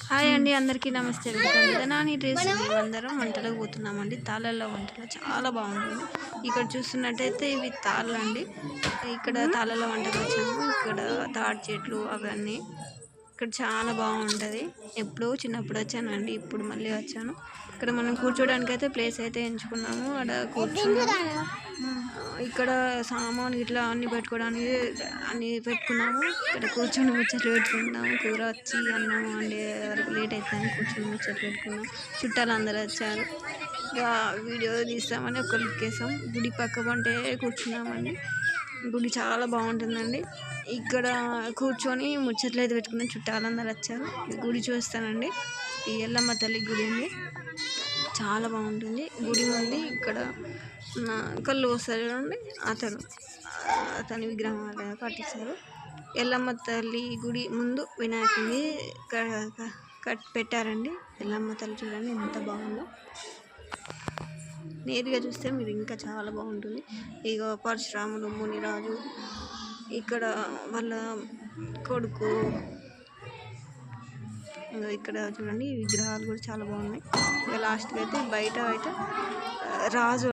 Hi అండి, అందరికీ నమస్తే. నాని డ్రెస్ మేమందరం వంటలకు పోతున్నామండి. తాళ్ళల్లో వంటలు చాలా బాగుంటుంది. ఇక్కడ చూస్తున్నట్టయితే ఇవి తాళ్ళు అండి. ఇక్కడ తాళ్ళల్లో వంటకు వచ్చాము. ఇక్కడ తాడి చెట్లు అవన్నీ ఇక్కడ చాలా బాగుంటుంది. ఎప్పుడో చిన్నప్పుడు వచ్చానండి, ఇప్పుడు మళ్ళీ వచ్చాను. ఇక్కడ మనం కూర్చోడానికి అయితే ప్లేస్ అయితే ఎంచుకున్నాము. అక్కడ కూర్చున్నాము. ఇక్కడ సామాన్ ఇట్లా అన్ని పెట్టుకోవడానికి అన్ని పెట్టుకున్నాము. ఇక్కడ కూర్చొని ముచ్చట్లు పెట్టుకుంటున్నాము. కూర వచ్చి అన్నం వండే వరకు లేట్ అవుతుందని కూర్చొని ముచ్చట్లు పెట్టుకున్నాం. చుట్టాలు అందరూ వచ్చారు. ఇక వీడియో తీస్తామని ఒక లుక్ వేసాం. గుడి పక్క పంటే కూర్చున్నామండి. గుడి చాలా బాగుంటుందండి. ఇక్కడ కూర్చొని ముచ్చట్లు అయితే పెట్టుకున్నాం. చుట్టాలందరూ వచ్చారు. గుడి చూస్తానండి. ఈ ఎల్లమ్మ తల్లి గుడి అండి, చాలా బాగుంటుంది. గుడి ఉంది. ఇక్కడ కళ్ళు వస్తారు చూడండి, అతని విగ్రహం కట్టిస్తారు. ఎల్లమ్మ తల్లి గుడి ముందు వినాయకుడిని పెట్టారండి. ఎల్లమ్మ తల్లి చూడండి ఎంత బాగుందో. నేరుగా చూస్తే మీరు ఇంకా చాలా బాగుంటుంది. ఇక పరశురాముడు, మునిరాజు, ఇక్కడ వాళ్ళ కొడుకు, ఇక్కడ చూడండి విగ్రహాలు కూడా చాలా బాగున్నాయి. ఇక లాస్ట్కి అయితే బయట అయితే రాజు